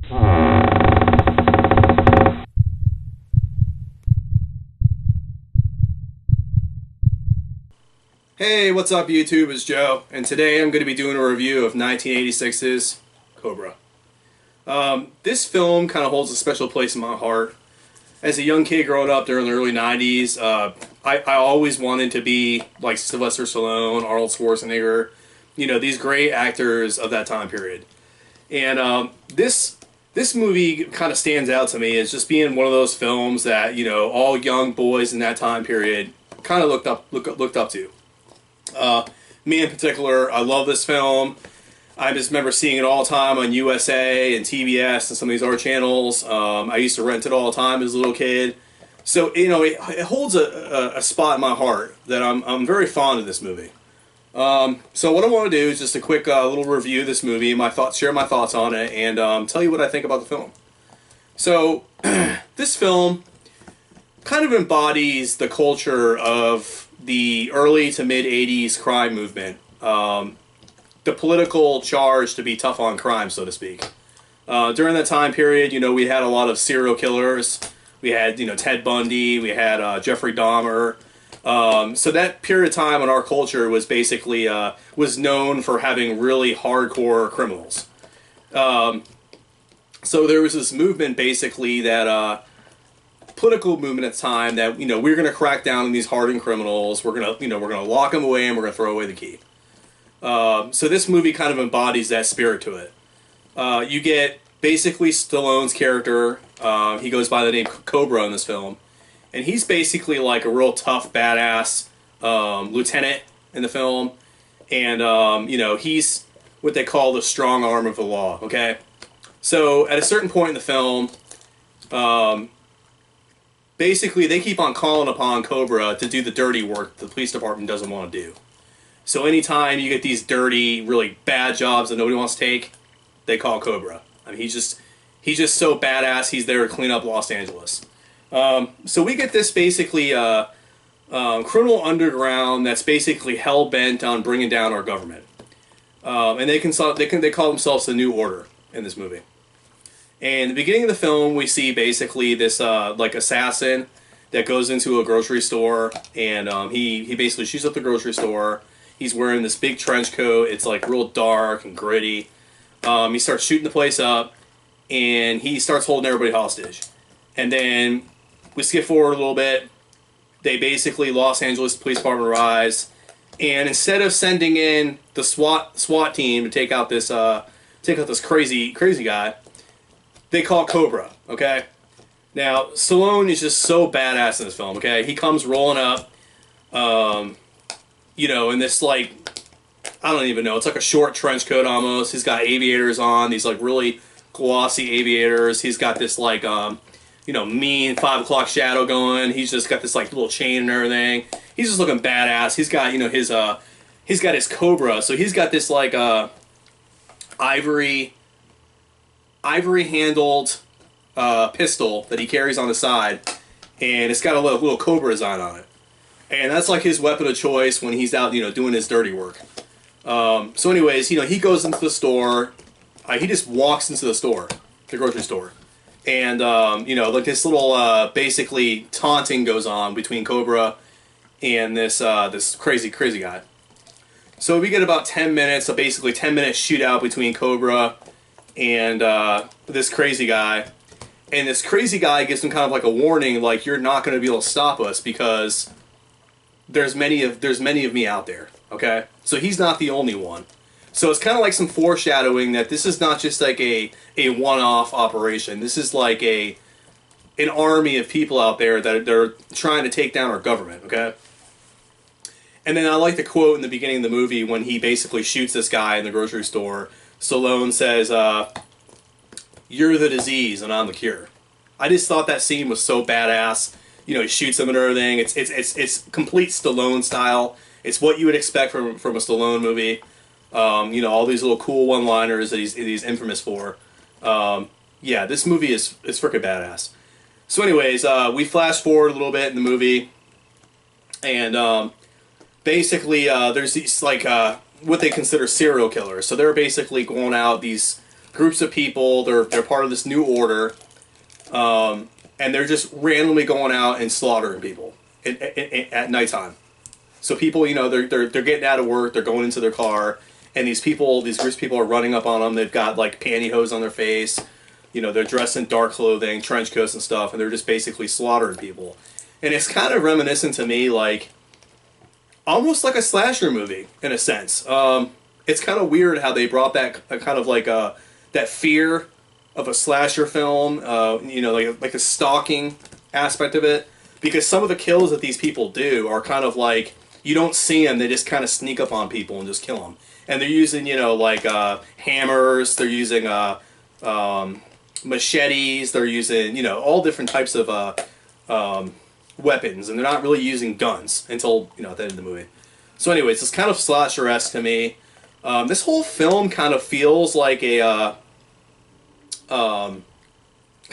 Hey, what's up YouTube? It's Joe, and today I'm going to be doing a review of 1986's Cobra. This film kind of holds a special place in my heart. As a young kid growing up during the early 90s, I always wanted to be like Sylvester Stallone, Arnold Schwarzenegger, you know, these great actors of that time period. And this movie kind of stands out to me as just being one of those films that, you know, all young boys in that time period kind of looked up to. Me in particular, I love this film. I just remember seeing it all the time on USA and TBS and some of these art channels. I used to rent it all the time as a little kid. So, you know, it holds a spot in my heart that I'm very fond of this movie. So what I want to do is just a quick little review of this movie, share my thoughts on it, and tell you what I think about the film. So, this film kind of embodies the culture of the early to mid 80s crime movement. The political charge to be tough on crime, so to speak. During that time period, you know, we had a lot of serial killers. We had, you know, Ted Bundy. We had Jeffrey Dahmer. So that period of time in our culture was basically was known for having really hardcore criminals. So there was this movement basically that political movement at the time that, you know, we're going to crack down on these hardened criminals. We're going to, you know, we're going to lock them away and we're going to throw away the key. So this movie kind of embodies that spirit to it. You get basically Stallone's character. He goes by the name Cobra in this film. And he's basically like a real tough, badass lieutenant in the film. And, you know, he's what they call the strong arm of the law, okay? So at a certain point in the film, basically they keep on calling upon Cobra to do the dirty work the police department doesn't want to do. So anytime you get these dirty, really bad jobs that nobody wants to take, they call Cobra. I mean, he's just so badass. He's there to clean up Los Angeles. So we get this basically criminal underground that's basically hell bent on bringing down our government, and they call themselves the New Order in this movie. And in the beginning of the film, we see basically this like assassin that goes into a grocery store, and he basically shoots up the grocery store. He's wearing this big trench coat. It's like real dark and gritty. He starts shooting the place up, and he starts holding everybody hostage. And then we skip forward a little bit. They basically, Los Angeles Police Department arrives, and instead of sending in the SWAT team to take out this crazy guy, they call Cobra. Okay. Now Stallone is just so badass in this film. Okay, he comes rolling up. You know, in this, like, I don't even know, it's like a short trench coat almost. He's got aviators on, these like really glossy aviators. He's got this like, you know, mean 5 o'clock shadow going. He's just got this like little chain and everything. He's just looking badass. He's got, you know, he's got his Cobra. So he's got this like ivory handled pistol that he carries on the side, and it's got a little Cobra design on it. And that's like his weapon of choice when he's out, you know, doing his dirty work. So anyways, you know, he goes into the store. He just walks into the store, the grocery store. And, you know, like this little, basically taunting goes on between Cobra and this crazy guy. So we get about 10 minutes, so basically 10-minute shootout between Cobra and this crazy guy. And this crazy guy gives him kind of like a warning, like, you're not going to be able to stop us because there's many of me out there, okay? So he's not the only one. So it's kind of like some foreshadowing that this is not just like a one-off operation. This is like an army of people out there that they're trying to take down our government, okay? And then I like the quote in the beginning of the movie when he basically shoots this guy in the grocery store. Stallone says, "You're the disease and I'm the cure." I just thought that scene was so badass. You know, he shoots him and everything. It's complete Stallone style. It's what you would expect from a Stallone movie. You know, all these little cool one-liners that he's infamous for. Yeah, this movie is freaking badass. So anyways, we flash forward a little bit in the movie, and basically there's these like what they consider serial killers. So they're basically going out, these groups of people. They're part of this new order, and they're just randomly going out and slaughtering people at nighttime. So people, you know, they're getting out of work, they're going into their car, and these groups of people are running up on them. They've got like pantyhose on their face, you know, they're dressed in dark clothing, trench coats and stuff, and they're just basically slaughtering people. And it's kind of reminiscent to me, like almost like a slasher movie in a sense. It's kind of weird how they brought that kind of like that fear of a slasher film, you know, like a stalking aspect of it, because some of the kills that these people do are kind of like, you don't see them, they just kind of sneak up on people and just kill them. And they're using, you know, like hammers, they're using machetes, they're using, you know, all different types of weapons, and they're not really using guns until, you know, at the end of the movie. So anyways, it's kind of slasher-esque to me. This whole film kind of feels like a kind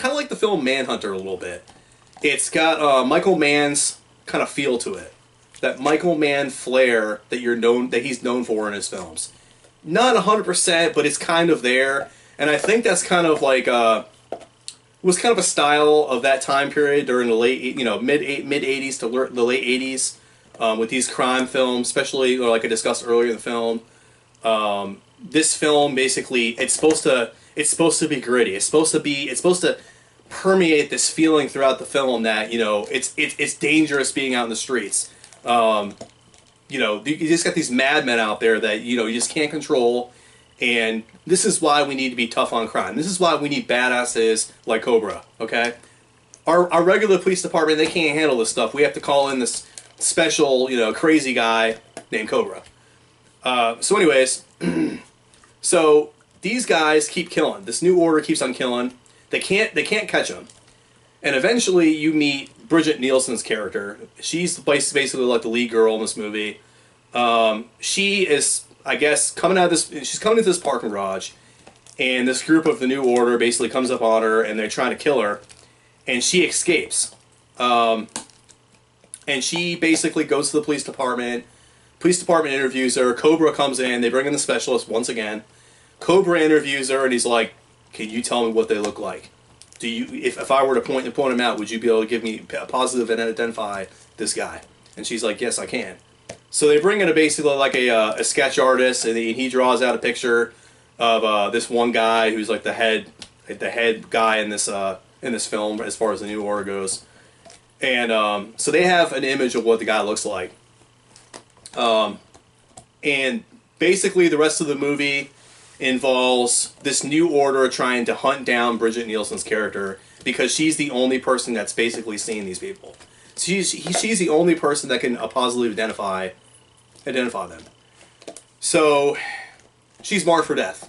of like the film Manhunter a little bit. It's got Michael Mann's kind of feel to it, that Michael Mann flair that he's known for in his films. Not 100%, but it's kind of there, and I think that's kind of like was kind of a style of that time period during the late, you know, mid 80s to the late 80s, with these crime films, especially, or like I discussed earlier in the film. This film basically, it's supposed to be gritty. It's supposed to permeate this feeling throughout the film that, you know, it's dangerous being out in the streets. You know, you just got these madmen out there that, you know, you just can't control, and this is why we need to be tough on crime. This is why we need badasses like Cobra, okay? Our regular police department, they can't handle this stuff. We have to call in this special, you know, crazy guy named Cobra. So anyways, so these guys keep killing. This new order keeps on killing. They can't catch them. And eventually you meet Bridget Nielsen's character. She's basically like the lead girl in this movie. She is, I guess, she's coming into this parking garage, and this group of the New Order basically comes up on her, and they're trying to kill her, and she escapes. And she basically goes to the police department. Police department interviews her. Cobra comes in. They bring in the specialist once again. Cobra interviews her, and he's like, "Can you tell me what they look like? Do you, if I were to point them out, would you be able to give me a positive and identify this guy?" And she's like, "Yes, I can." So they bring in basically like a sketch artist, and he draws out a picture of this one guy who's like the head guy in this film as far as the New Order goes. And so they have an image of what the guy looks like. And basically the rest of the movie involves this New Order trying to hunt down Bridget Nielsen's character, because she's the only person that's basically seen these people. She's the only person that can positively identify them. So she's marked for death.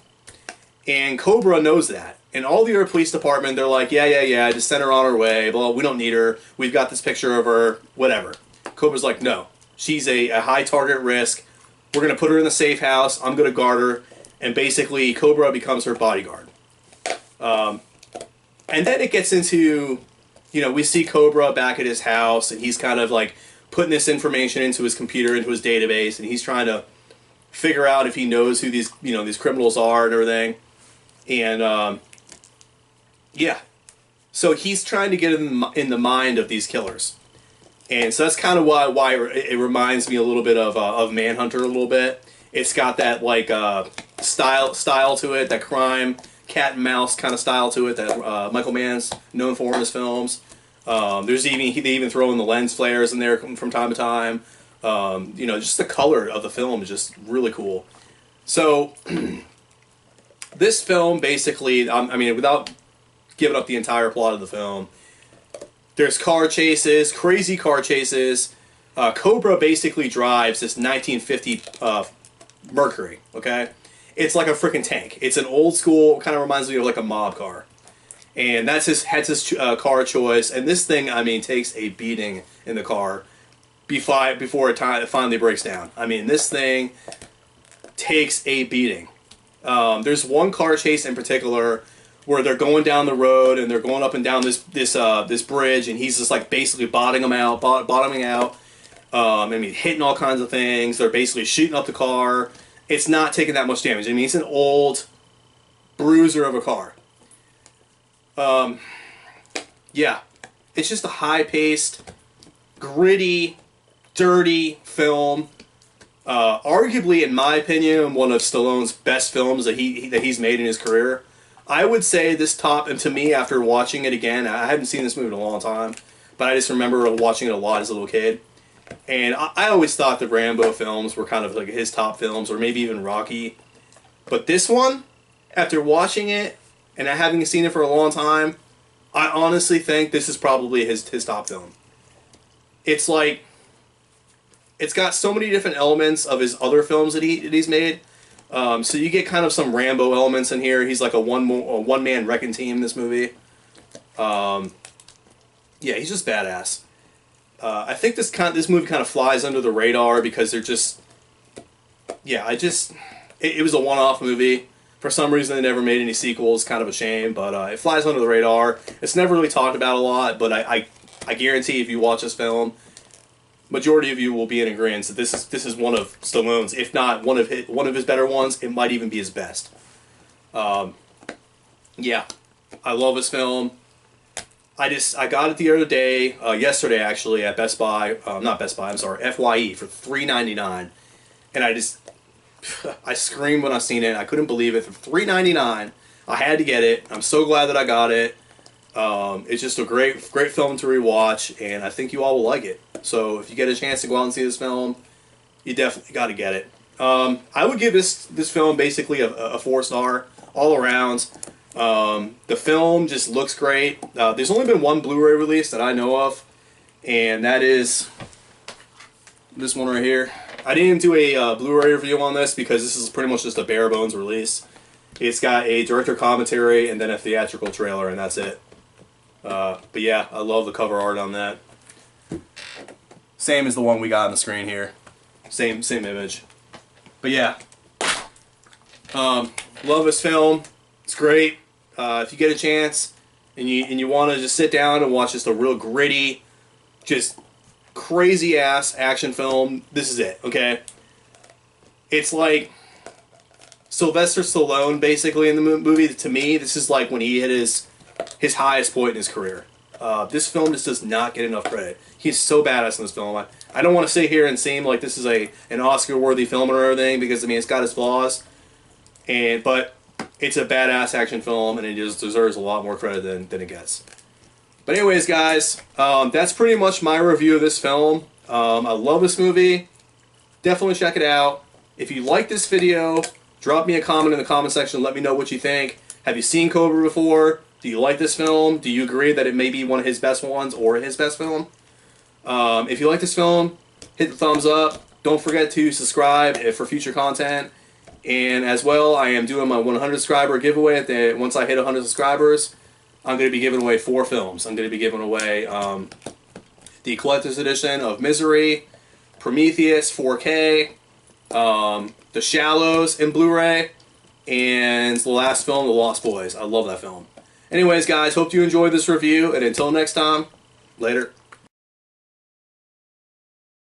And Cobra knows that. And all the other police department, they're like, yeah, just send her on her way. Well, we don't need her. We've got this picture of her, whatever. Cobra's like, no. She's a high target risk. We're going to put her in the safe house. I'm going to guard her. And basically, Cobra becomes her bodyguard. And then it gets into, you know, we see Cobra back at his house, and he's kind of like putting this information into his computer, into his database, and he's trying to figure out if he knows who these, you know, these criminals are and everything. And yeah, so he's trying to get in the mind of these killers, and so that's kind of why it reminds me a little bit of Manhunter a little bit. It's got that like style to it, that crime cat and mouse kind of style to it that Michael Mann's known for in his films. They even throw in the lens flares in there from time to time. You know, just the color of the film is just really cool. So this film basically, I mean, without giving up the entire plot of the film, there's car chases, crazy car chases. Cobra basically drives this 1950 Mercury, okay? It's like a freaking tank. It's an old school, kind of reminds me of like a mob car. And that's his car choice. And this thing, I mean, takes a beating in the car before it finally breaks down. I mean, this thing takes a beating. There's one car chase in particular where they're going down the road and they're going up and down this bridge, and he's just like basically bottoming out. I mean, hitting all kinds of things. They're basically shooting up the car. It's not taking that much damage. I mean, it's an old bruiser of a car. Yeah, it's just a high-paced, gritty, dirty film. Arguably, in my opinion, one of Stallone's best films that he's made in his career. I would say this top, and to me, after watching it again, I haven't seen this movie in a long time, but I just remember watching it a lot as a little kid. And I always thought the Rambo films were kind of like his top films, or maybe even Rocky. But this one, after watching it, and having seen it for a long time, I honestly think this is probably his top film. It's like, it's got so many different elements of his other films that he's made. So you get kind of some Rambo elements in here. He's like a one-man wrecking team in this movie. Yeah, he's just badass. I think this movie kind of flies under the radar because they're just, yeah, it was a one-off movie. For some reason, they never made any sequels. Kind of a shame, but it flies under the radar. It's never really talked about a lot, but I guarantee if you watch this film, majority of you will be in agreement that this is one of Stallone's, if not one of his better ones. It might even be his best. Yeah, I love this film. I got it the other day, yesterday actually, at Best Buy, not Best Buy, I'm sorry, FYE for $3.99, and I screamed when I seen it. I couldn't believe it. For $3.99, I had to get it. I'm so glad that I got it. It's just a great film to rewatch, and I think you all will like it. So if you get a chance to go out and see this film, you definitely got to get it. I would give this film basically a 4-star all around. The film just looks great. There's only been one Blu-ray release that I know of, and that is this one right here. I didn't do a Blu-ray review on this because this is pretty much just a bare bones release. It's got a director commentary and then a theatrical trailer, and that's it. But yeah, I love the cover art on that. Same as the one we got on the screen here. Same image. But yeah, love this film. It's great. If you get a chance and you want to just sit down and watch just a real gritty, just crazy ass action film, this is it. Okay, it's like Sylvester Stallone basically in the movie. To me, this is like when he hit his highest point in his career. This film just does not get enough credit. He's so badass in this film. I don't want to sit here and seem like this is an Oscar-worthy film or everything, because I mean it's got its flaws, but it's a badass action film, and it just deserves a lot more credit than it gets. But anyways, guys, that's pretty much my review of this film. I love this movie. Definitely check it out. If you like this video, drop me a comment in the comment section. Let me know what you think. Have you seen Cobra before? Do you like this film? Do you agree that it may be one of his best ones or his best film? If you like this film, hit the thumbs up. Don't forget to subscribe for future content. And as well, I am doing my 100 subscriber giveaway. Once I hit 100 subscribers, I'm going to be giving away 4 films. I'm going to be giving away the Collector's Edition of Misery, Prometheus 4K, The Shallows in Blu-ray, and the last film, The Lost Boys. I love that film. Anyways, guys, hope you enjoyed this review, and until next time, later.